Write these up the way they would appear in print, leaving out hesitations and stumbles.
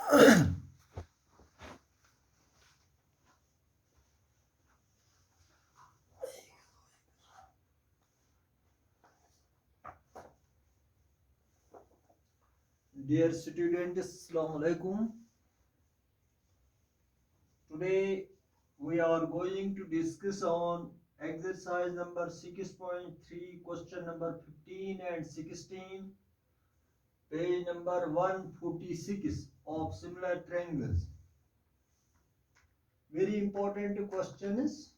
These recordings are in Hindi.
Dear students, Assalamu alaikum. Today we are going to discuss on exercise number 6.3, question number 15 and 16, page number 146 of similar triangles. Very important questions.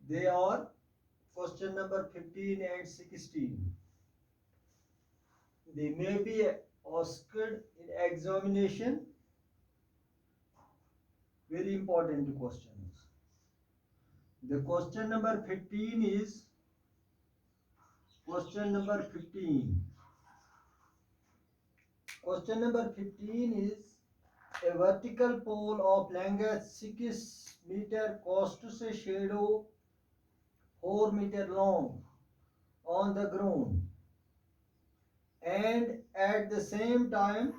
They are question number 15 and 16. They may be asked in examination. Very important questions. The question number 15 is question number 15. Question number 15 is a vertical pole of length 6 meter casts a shadow 4 meter long on the ground, and at the same time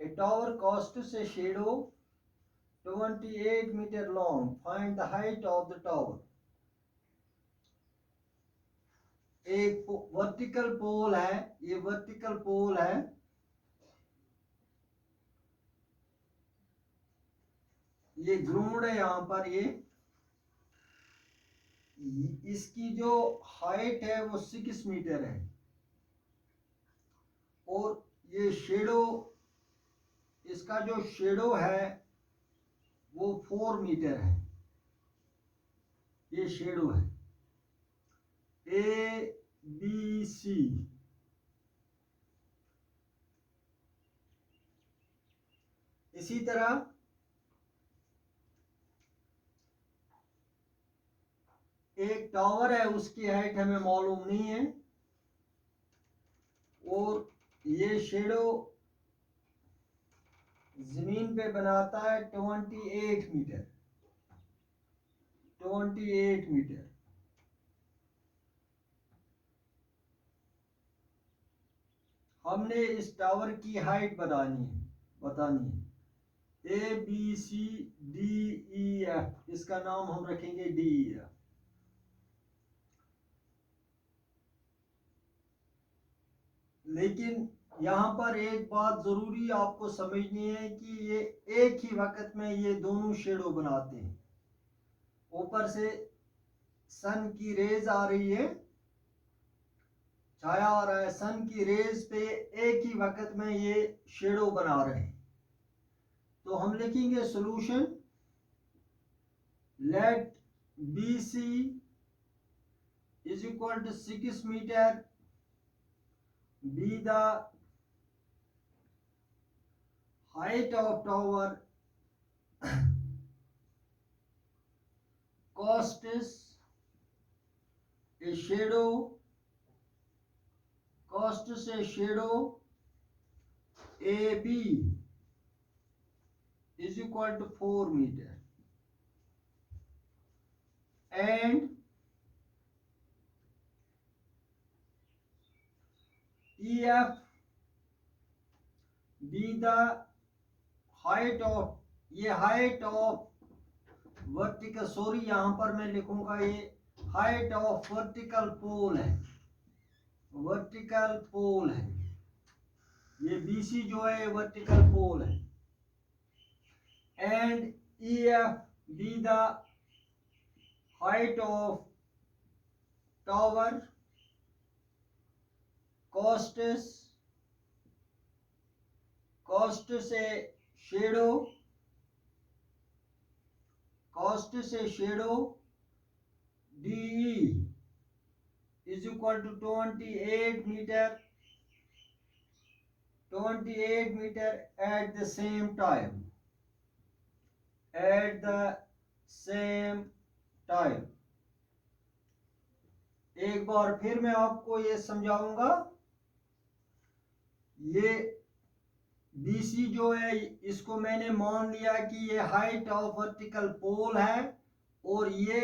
a tower casts a shadow 28 meter long. Find the height of the tower. एक वर्टिकल पोल है, ये वर्टिकल पोल है, ये ग्राउंड है यहां पर, ये इसकी जो हाइट है वो 6 मीटर है और ये शेडो, इसका जो शेडो है वो 4 मीटर है। ये शेडो है ए बी सी। इसी तरह एक टावर है, उसकी हाइट हमें मालूम नहीं है और ये शेडो जमीन पे बनाता है 28 मीटर। 28 मीटर। हमने इस टावर की हाइट बतानी है। A B C D E F, इसका नाम हम रखेंगे डी ई एफ। लेकिन यहाँ पर एक बात जरूरी आपको समझनी है कि ये एक ही वक्त में ये दोनों शेडो बनाते हैं। ऊपर से सन की रेज आ रही है, छाया आ रहा है, सन की रेज पे एक ही वक्त में ये शेडो बना रहे हैं। तो हम लिखेंगे solution, let B C is equal to 6 metre be the height of tower casts a shadow AB is equal to 4 meter, and EF be the height of, ये हाइट ऑफ वर्टिकल, सॉरी यहां पर मैं लिखूंगा ये हाइट ऑफ वर्टिकल पोल है। वर्टिकल पोल है ये, BC जो है वर्टिकल पोल है। And EF be the height of tower casts a shadow DE is equal to 28 meter at the same time. एक बार फिर मैं आपको ये समझाऊंगा। ये BC जो है इसको मैंने मान लिया कि ये हाइट ऑफ वर्टिकल पोल है और ये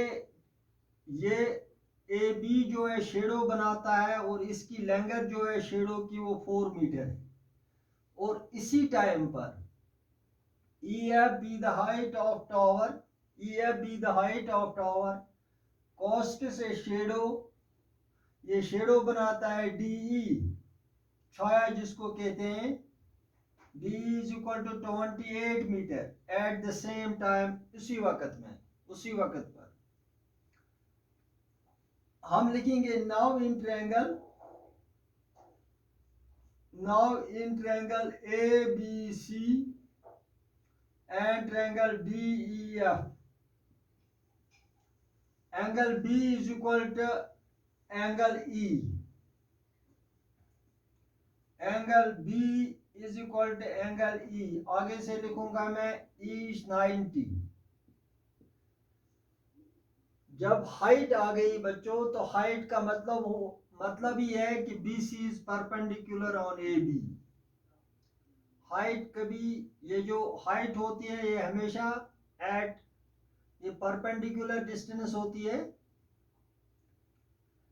AB जो है शेडो बनाता है और इसकी लेंथ जो है शेडो की वो 4 मीटर है। और इसी टाइम पर EF be the height of tower, EF be the height of tower, cost से शेडो, ये शेडो बनाता है DE, छाया जिसको कहते हैं, D is equal to 28 metre at the same time, उसी वक्त पर हम लिखेंगे now in triangle ABC and triangle DEF, angle B is equal to angle E, angle B is equal to angle E, आगे से लिखूंगा मैं E 90। जब हाइट आ गई बच्चों, तो हाइट का मतलब ही है कि BC is perpendicular on AB। Height कभी, ये जो हाइट होती है ये हमेशा एट ये परपेंडिकुलर डिस्टेंस होती है,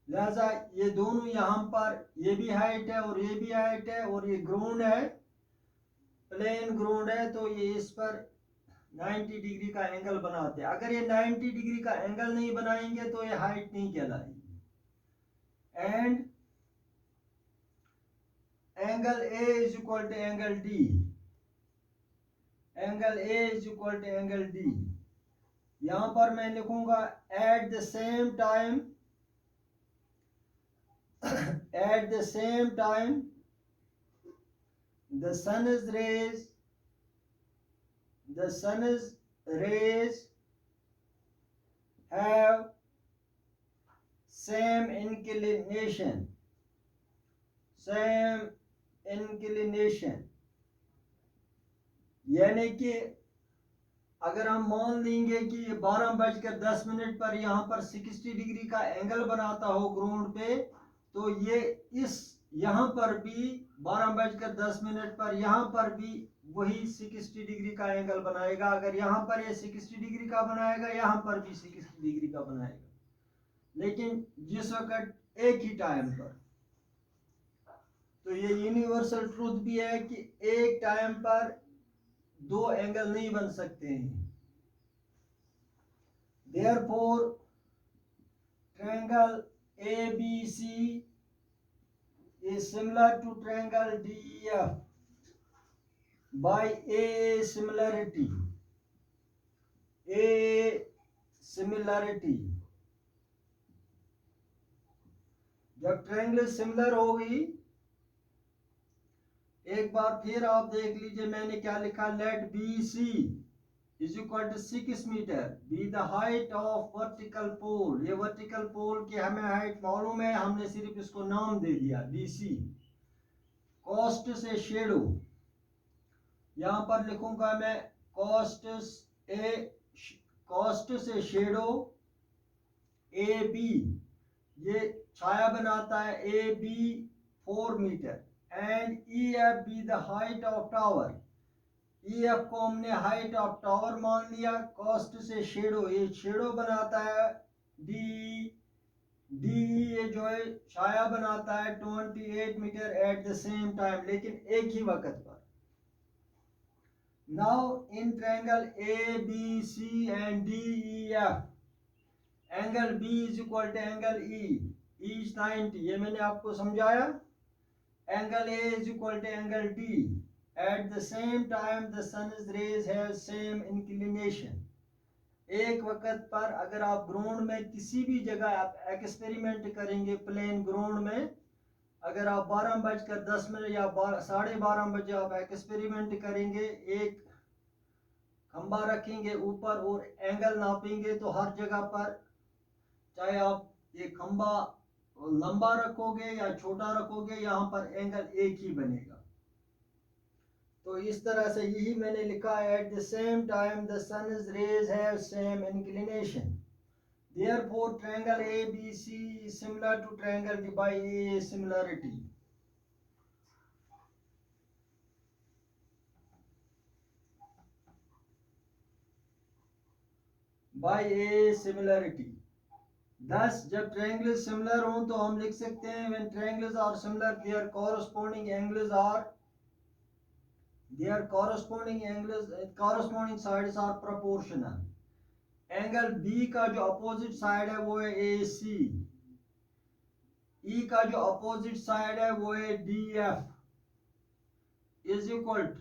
लिहाजा ये दोनों यहाँ पर, ये भी हाइट है और ये भी हाइट है, और ये ग्राउंड है, प्लेन ग्राउंड है, तो ये इस पर 90 डिग्री का एंगल बनाते हैं। अगर ये 90 डिग्री का एंगल नहीं बनाएंगे तो ये हाइट नहीं कहलाएगी। And angle A is equal to angle D, angle A is equal to angle D, यहां पर मैं लिखूंगा at the same time the sun's rays have same inclination, यानी कि अगर हम मान लेंगे कि 12:10 पर यहाँ पर 60 डिग्री का एंगल बनाता हो ग्राउंड पे, तो ये इस यहाँ पर भी 12:10 पर यहाँ पर भी वही 60 डिग्री का एंगल बनाएगा। अगर यहाँ पर ये 60 डिग्री का बनाएगा, यहाँ पर भी 60 डिग्री का बनाएगा, लेकिन जिस वक्त एक ही टाइम पर। तो ये यूनिवर्सल ट्रूथ भी है कि एक टाइम पर दो एंगल नहीं बन सकते हैं। Therefore, triangle ABC is similar to triangle DEF by a similarity. जब ट्रायंगल सिमिलर होगी, एक बार फिर आप देख लीजिए मैंने क्या लिखा, let BC is equal to 6 metre be the height of vertical pole। ये वर्टिकल पोल की हमें हाइट मालूम है, हमने सिर्फ इसको नाम दे दिया BC। कॉस्ट से शेडो, यहां पर लिखूंगा मैं कॉस्ट से शेडो AB, ये छाया बनाता है AB 4 metre, and EF be the height of tower, EF को हमने हाइट ऑफ टावर मान लिया। कॉस्ट से शेडो, ये शेडो बनाता है DE ये जो है छाया बनाता है 28 metre at the same time, लेकिन एक ही वक्त पर। Now in triangle ABC and DEF, angle B is equal to angle E is 90, ये मैंने आपको समझाया। Angle A is equal to angle D, at the same time the sun's rays have same inclination। एक वक्त पर अगर आप ग्राउंड में किसी भी जगह आप एक्सपेरिमेंट करेंगे, प्लेन ग्राउंड में अगर आप 12:10 या 12:30 बजे आप एक्सपेरिमेंट करेंगे, एक खंबा रखेंगे ऊपर और एंगल नापेंगे, तो हर जगह पर चाहे आप ये खंबा लंबा रखोगे या छोटा रखोगे, यहाँ पर एंगल एक ही बनेगा। तो इस तरह से यही मैंने लिखा है, at the same time the sun's rays have same inclination, therefore triangle ABC is similar to triangle by a similarity। by a similarity, thus जब triangles similar हों तो हम लिख सकते हैं when triangles are similar their corresponding angles are their corresponding angles, corresponding sides are proportional. Angle B का जो अपोजिट साइड है वो है ए सी, ई का जो अपोजिट साइड है वो है D F is equal to,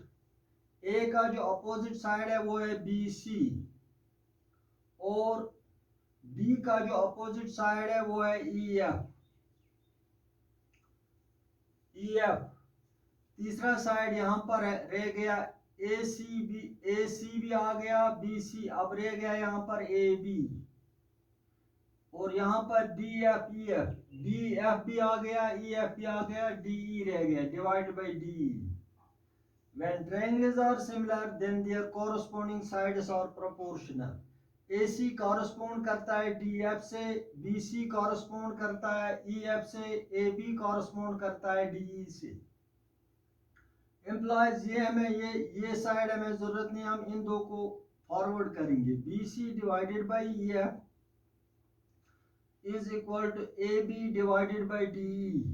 A का जो अपोजिट साइड है वो है बी सी, और बी का जो अपोजिट साइड है वो है ई एफ। तीसरा साइड यहां पर रह गया ए सी भी आ गया, बी सी, अब रह गया यहां पर ए बी, और यहां पर D F E F, D F भी आ गया, ई एफ भी आ गया, डी ई रह गया, divide by D. When triangles are similar, then their corresponding sides are proportional. AC correspond करता है DF से, BC correspond करता है EF से, AB correspond करता है DE से। Implies ये हमें ये साइड हमें जरूरत नहीं, हम इन दो को फॉरवर्ड करेंगे। BC divided by EF is equal to AB divided by DE.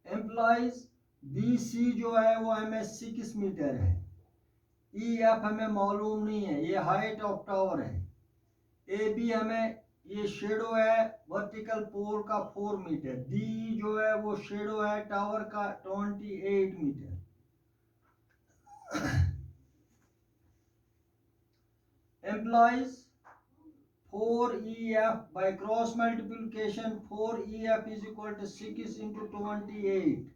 Implies BC जो है वो हमें 6 मीटर है, EF हमें मालूम नहीं है, ये हाइट ऑफ टावर है, AB हमें ये शेडो है वर्टिकल पोल का 4 मीटर, DE जो है वो शेडो है टावर का 28 metre. Implies 4EF by cross multiplication, 4EF is equal to 6 into 28.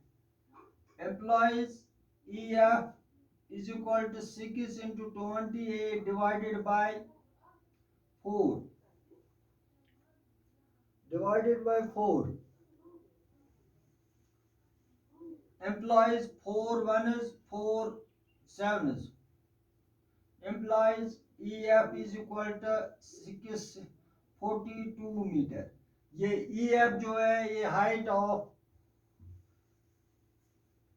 Implies EF is equal to 6 into 28 divided by 4. Divided by 4. Implies 4 1s, 4 7s. Implies EF is equal to 642 metre. ये EF जो है ये हाइट ऑफ,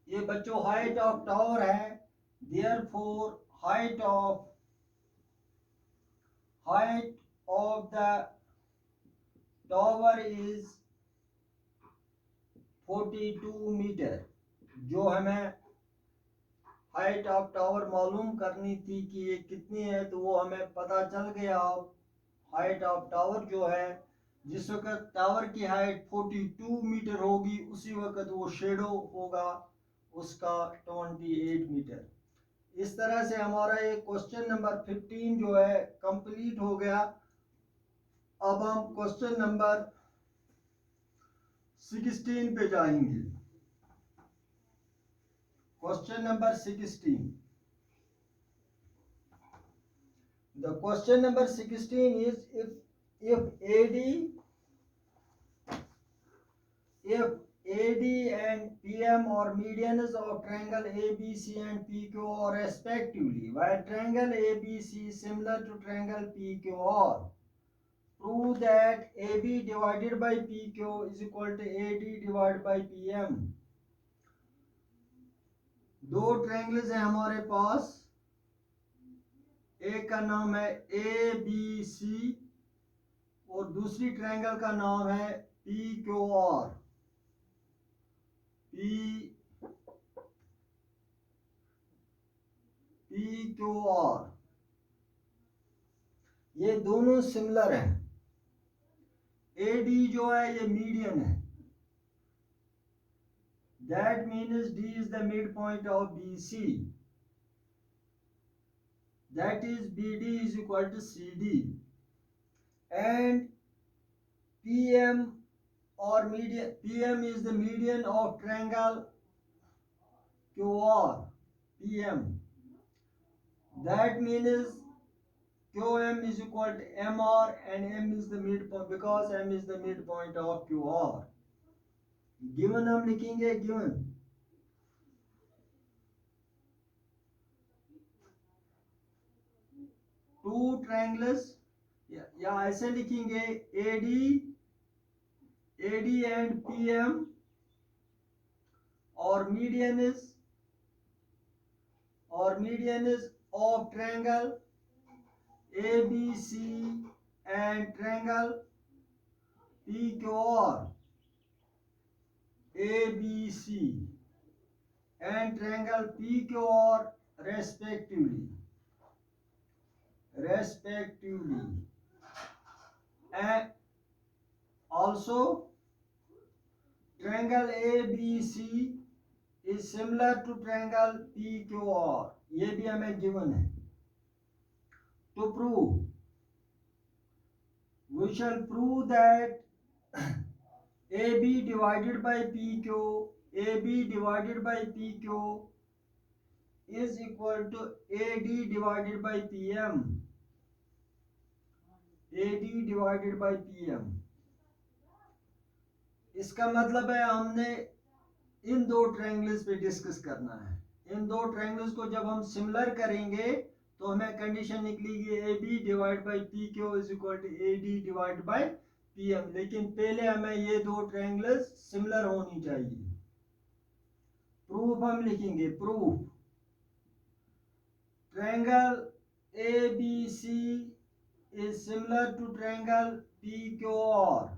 ये बच्चों हाइट ऑफ टावर है, therefore height of the tower is 42 metre. जो हमें हाइट ऑफ टावर मालूम करनी थी कि ये कितनी है, तो वो हमें पता चल गया। हाइट ऑफ टावर जो है, जिस वक्त टावर की हाइट 42 मीटर होगी उसी वक्त वो शेडो होगा उसका 28 मीटर। इस तरह से हमारा ये क्वेश्चन नंबर 15 जो है कंप्लीट हो गया। अब हम क्वेश्चन नंबर 16 पे जाएंगे। Question number 16। The question number 16 is if AD and PM are medians of triangle ABC and PQ respectively, where triangle ABC is similar to triangle PQR, prove that AB divided by PQ is equal to AD divided by PM। दो ट्रायंगल्स हैं हमारे पास, एक का नाम है ABC और दूसरी ट्रायंगल का नाम है PQR। PQR ये दोनों सिमिलर हैं। AD जो है ये मीडियन है, that means D is the midpoint of BC, that is BD is equal to CD, and PM or median, PM is the median of triangle QR, PM, that means QM is equal to MR and M is the midpoint, because M is the midpoint of QR। Given हम लिखेंगे, गिवन टू ट्रायंगल्स, या ऐसे लिखेंगे AD and PM or median is of triangle ABC and triangle PQR, ABC and triangle PQR respectively. And also triangle ABC is similar to triangle PQR. ये भी हमें given है. To prove, we shall prove that AB divided by PQ is equal to AD divided by PM. AD divided by PM. इसका मतलब है हमने इन दो ट्रायंगल्स पे डिस्कस करना है. इन दो ट्रायंगल्स को जब हम सिमिलर करेंगे तो हमें कंडीशन निकलेगी AB divide by PQ is equal to AD divide by PM. लेकिन पहले हमें ये दो ट्रायंगल्स सिमिलर होनी चाहिए. प्रूफ हम लिखेंगे. Proof triangle ABC is similar to triangle PQR.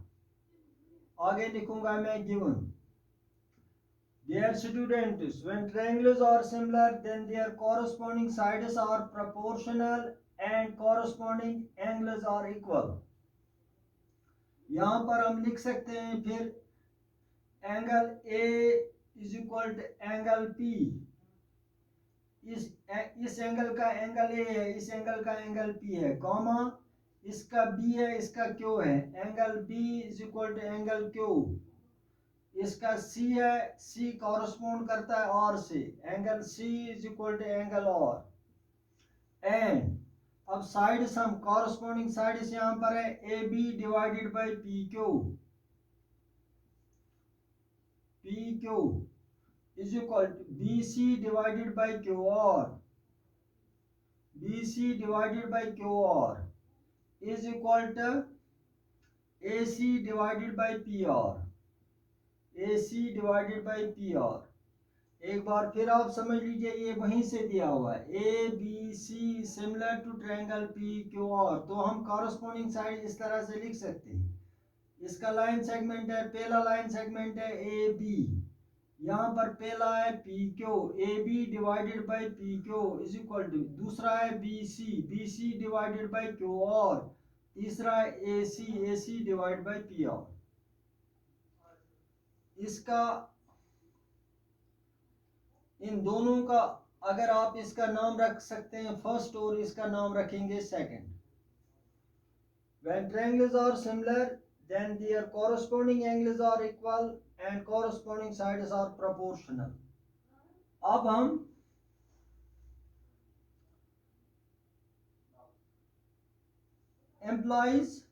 आगे लिखूंगा मैं given. Dear students, when triangles are similar, then their corresponding sides are proportional and corresponding angles are equal. यहाँ पर हम लिख सकते हैं फिर angle A is equal to angle P. इस एंगल का एंगल A है, इस एंगल का एंगल P है, कॉमा इसका B है, इसका Q है. Angle B is equal to angle Q. इसका C है, C कॉरस्पॉन्ड करता है R से. Angle C is equal to angle R. And अब साइड्स हम कॉरस्पॉन्डिंग साइड्स यहां पर है AB divided by PQ. PQ is equal to BC divided by QR. BC divided by QR is equal to AC divided by PR. AC divided by PR. एक बार फिर आप समझ लीजिए, ये वहीं से दिया हुआ है ABC similar to triangle PQR. तो हम कॉरस्पॉन्डिंग साइड इस तरह से लिख सकते हैं. इसका लाइन सेगमेंट है, पहला लाइन सेगमेंट है AB. यहाँ पर पहला है PQ. AB divided by PQ is equal to, दूसरा है BC डिवाइडेड बाई QR. तीसरा है AC डिवाइड बाई PR. इसका इन दोनों का अगर आप इसका नाम रख सकते हैं फर्स्ट और इसका नाम रखेंगे second. When triangles are similar, then their corresponding angles are equal and corresponding sides are proportional. अब हम implies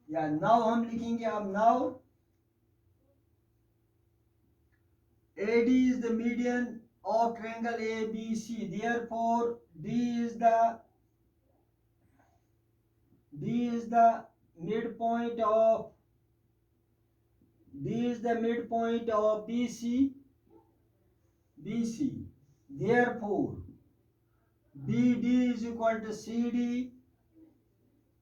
या नाउ हम लिखेंगे. अब now AD is the median of triangle ABC. Therefore, D is the midpoint of BC. Therefore, BD is equal to CD.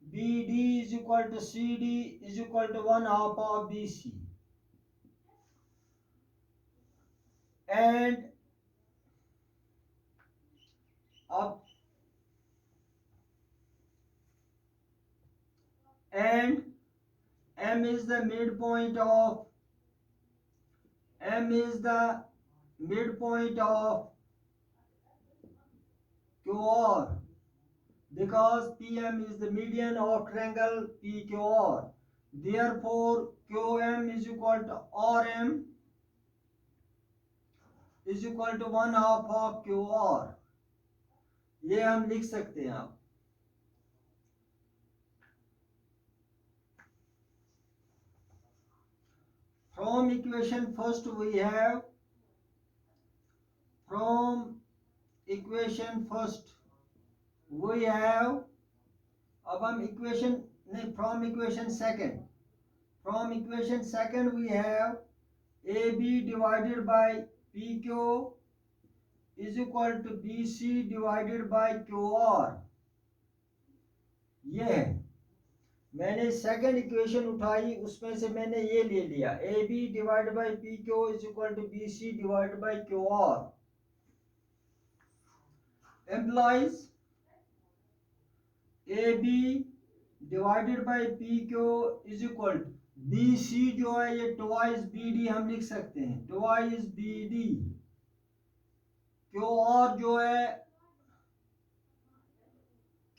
BD is equal to CD is equal to 1/2 of BC. And up and M is the midpoint of QR, because PM is the median of triangle PQR. Therefore, QM is equal to RM is equal to 1/2 of QR. ये हम लिख सकते हैं. आप from equation first we have अब हम इक्वेशन नहीं, from equation second we have AB divided by PQ is equal to BC divided by QR. ये है. मैंने सेकंड इक्वेशन उठाई, उसमें से मैंने ये ले लिया A B divide by P Q is equal to B C divide by Q R implies A B divided by P Q is equal to B C जो है ये ट्वाइस बी डी हम लिख सकते हैं, twice B D. Q R जो है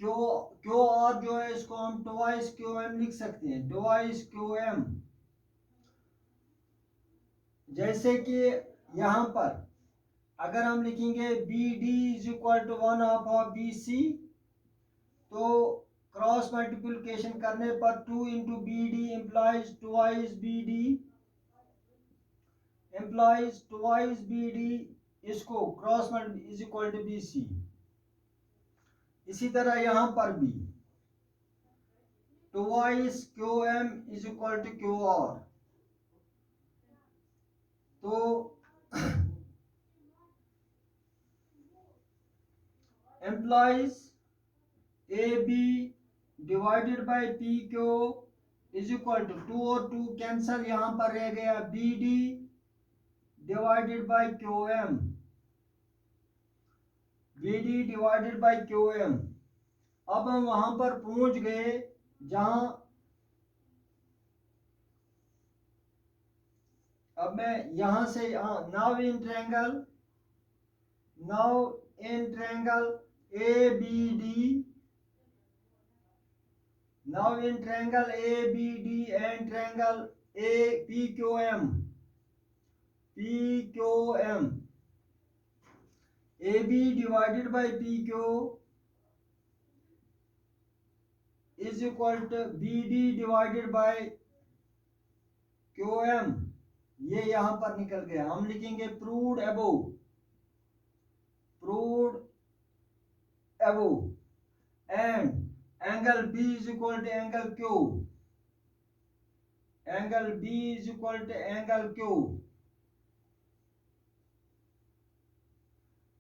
क्यू आर जो है इसको हम ट्वाइस क्यू एम लिख सकते हैं, ट्वाइस क्यू एम। जैसे कि यहां पर अगर हम लिखेंगे B D is equal to 1/2 of B C, तो क्रॉस मल्टीप्लिकेशन करने पर 2 into B D implies twice B D, implies twice B D, इसको cross multi is equal to B C. इसी तरह यहां पर भी twice Q M is equal to Q R. तो implies A B divided by P Q is equal to 2 और 2 कैंसल, यहां पर रह गया B D divided by Q M, B D divided by Q M. अब हम वहां पर पहुंच गए जहां अब मैं यहां से now in triangle A B D, now in triangle A B D and triangle A P Q M, A B divided by P Q is equal to B D divided by Q M. ये यहां पर निकल गया। हम लिखेंगे proved above and angle B is equal to angle Q,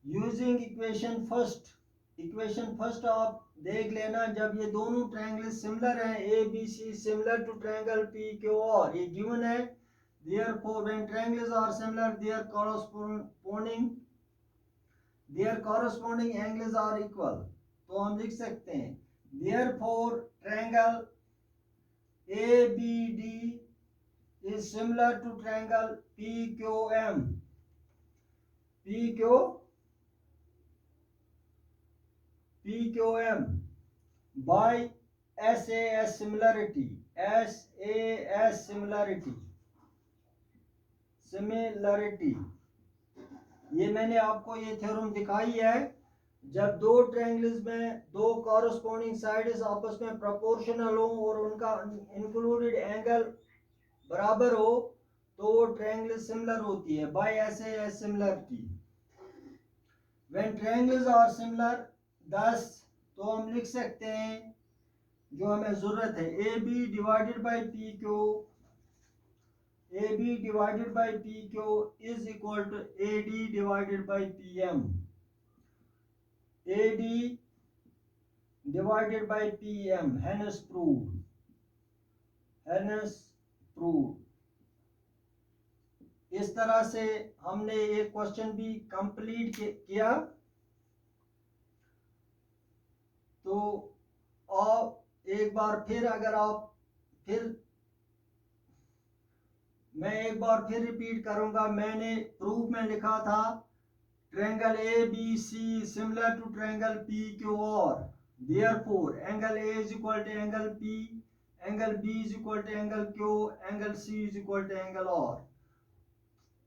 using equation first आप देख लेना। जब ये दोनों ट्रायंगल सिमिलर हैं, A B C similar to triangle P Q R, ये गिवन है, therefore when triangles are similar their corresponding angles are equal। तो हम लिख सकते हैं therefore triangle ABD is similar to triangle PQM by SAS similarity। ये मैंने आपको ये थ्योरम दिखाई है। जब दो ट्रायंगल्स में दो कॉरस्पॉन्डिंग साइड्स आपस में प्रोपोर्शनल हो और उनका इंक्लूडेड एंगल बराबर हो तो वो ट्रायंगल सिमिलर होती है, by SAS similarity. When triangles are similar thus, तो हम लिख सकते हैं जो हमें जरूरत है A B divided by P Q is equal to A D divided by P M, AD divided by PM, hence proved। इस तरह से हमने एक क्वेश्चन भी कंप्लीट किया। तो आप एक बार फिर मैं एक बार फिर रिपीट करूंगा। मैंने प्रूफ में लिखा था triangle ABC similar to triangle PQR, therefore angle A is equal to angle P, angle B is equal to angle Q, angle C is equal to angle R।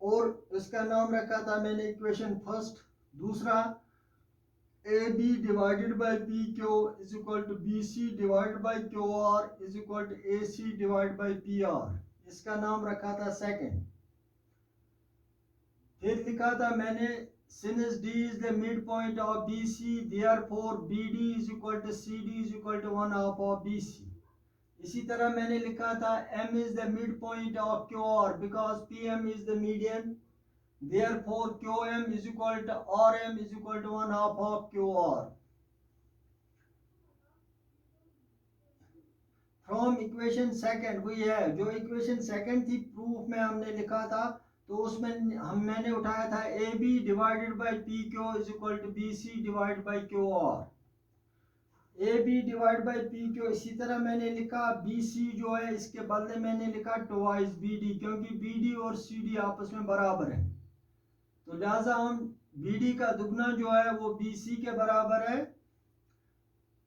और इसका नाम रखा था मैंने इक्वेशन फर्स्ट। दूसरा AB divided by PQ is equal to BC divided by QR is equal to AC divided by PR, इसका नाम रखा था सेकंड। फिर लिखा था मैंने since D is the midpoint of BC, therefore BD is equal to CD is equal to 1/2 of BC। इसी तरह मैंने लिखा था M is the midpoint of QR because PM is the median, therefore QM is equal to RM is equal to 1/2 of QR। From equation second वही है जो इक्वेशन सेकंड थी प्रूफ में हमने लिखा था, तो उसमें मैंने उठाया था A B divided by P Q is equal to B C divide by Q R, A B divide by P Q. इसी तरह मैंने लिखा बी सी जो है इसके बदले मैंने लिखा ट्वाइस बी डी, क्योंकि बी डी और सी डी आपस में बराबर है, तो लिहाजा हम बी डी का दुगना जो है वो बी सी के बराबर है,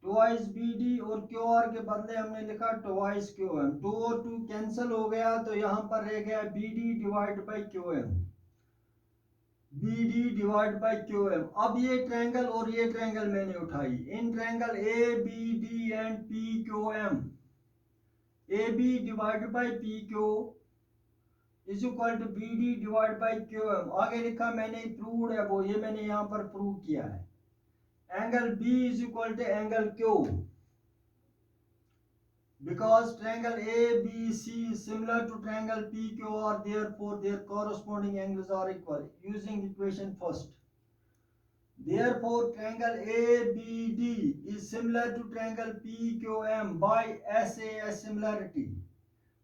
ट्वाइस बी डी, और क्यू आर के बदले हमने लिखा ट्वाइस क्यू एम। 2 और 2 कैंसिल हो गया तो यहाँ पर रह गया B D divide by Q M, B D divide by Q M. अब ये ट्रायंगल और ये ट्रायंगल मैंने उठाई, in triangle A B D and P Q M, A B divide by P Q is equal to B D divide by Q M. आगे लिखा मैंने प्रूव्ड है वो, ये मैंने यहाँ पर प्रूव किया है। Angle B is equal to angle Q because triangle ABC is similar to triangle PQR, therefore their corresponding angles are equal using equation first. Therefore triangle ABD is similar to triangle PQM by SAS similarity.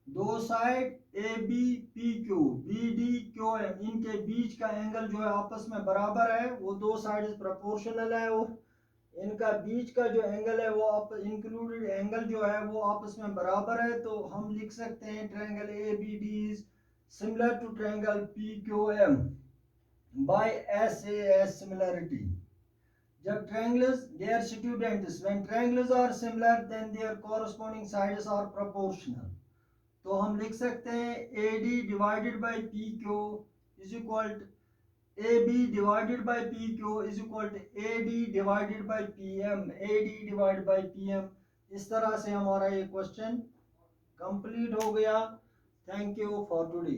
दो side AB PQ BD QM इनके बीच का एंगल जो है आपस में बराबर है, वो दो साइड प्रोपोर्शनल है, और इनका बीच का जो एंगल है वो आप इंक्लूडेड एंगल जो है वो आपस में बराबर है, तो हम लिख सकते हैं triangle ABD is similar to triangle PQM by SAS similarity. जब triangles their students when triangles are similar then their corresponding sides are proportional, तो हम लिख सकते हैं AD divided by PQ is equal to AB divided by PQ is equal to AD divided by PM, AD divided by PM। इस तरह से हमारा ये क्वेश्चन कंप्लीट हो गया। Thank you for today.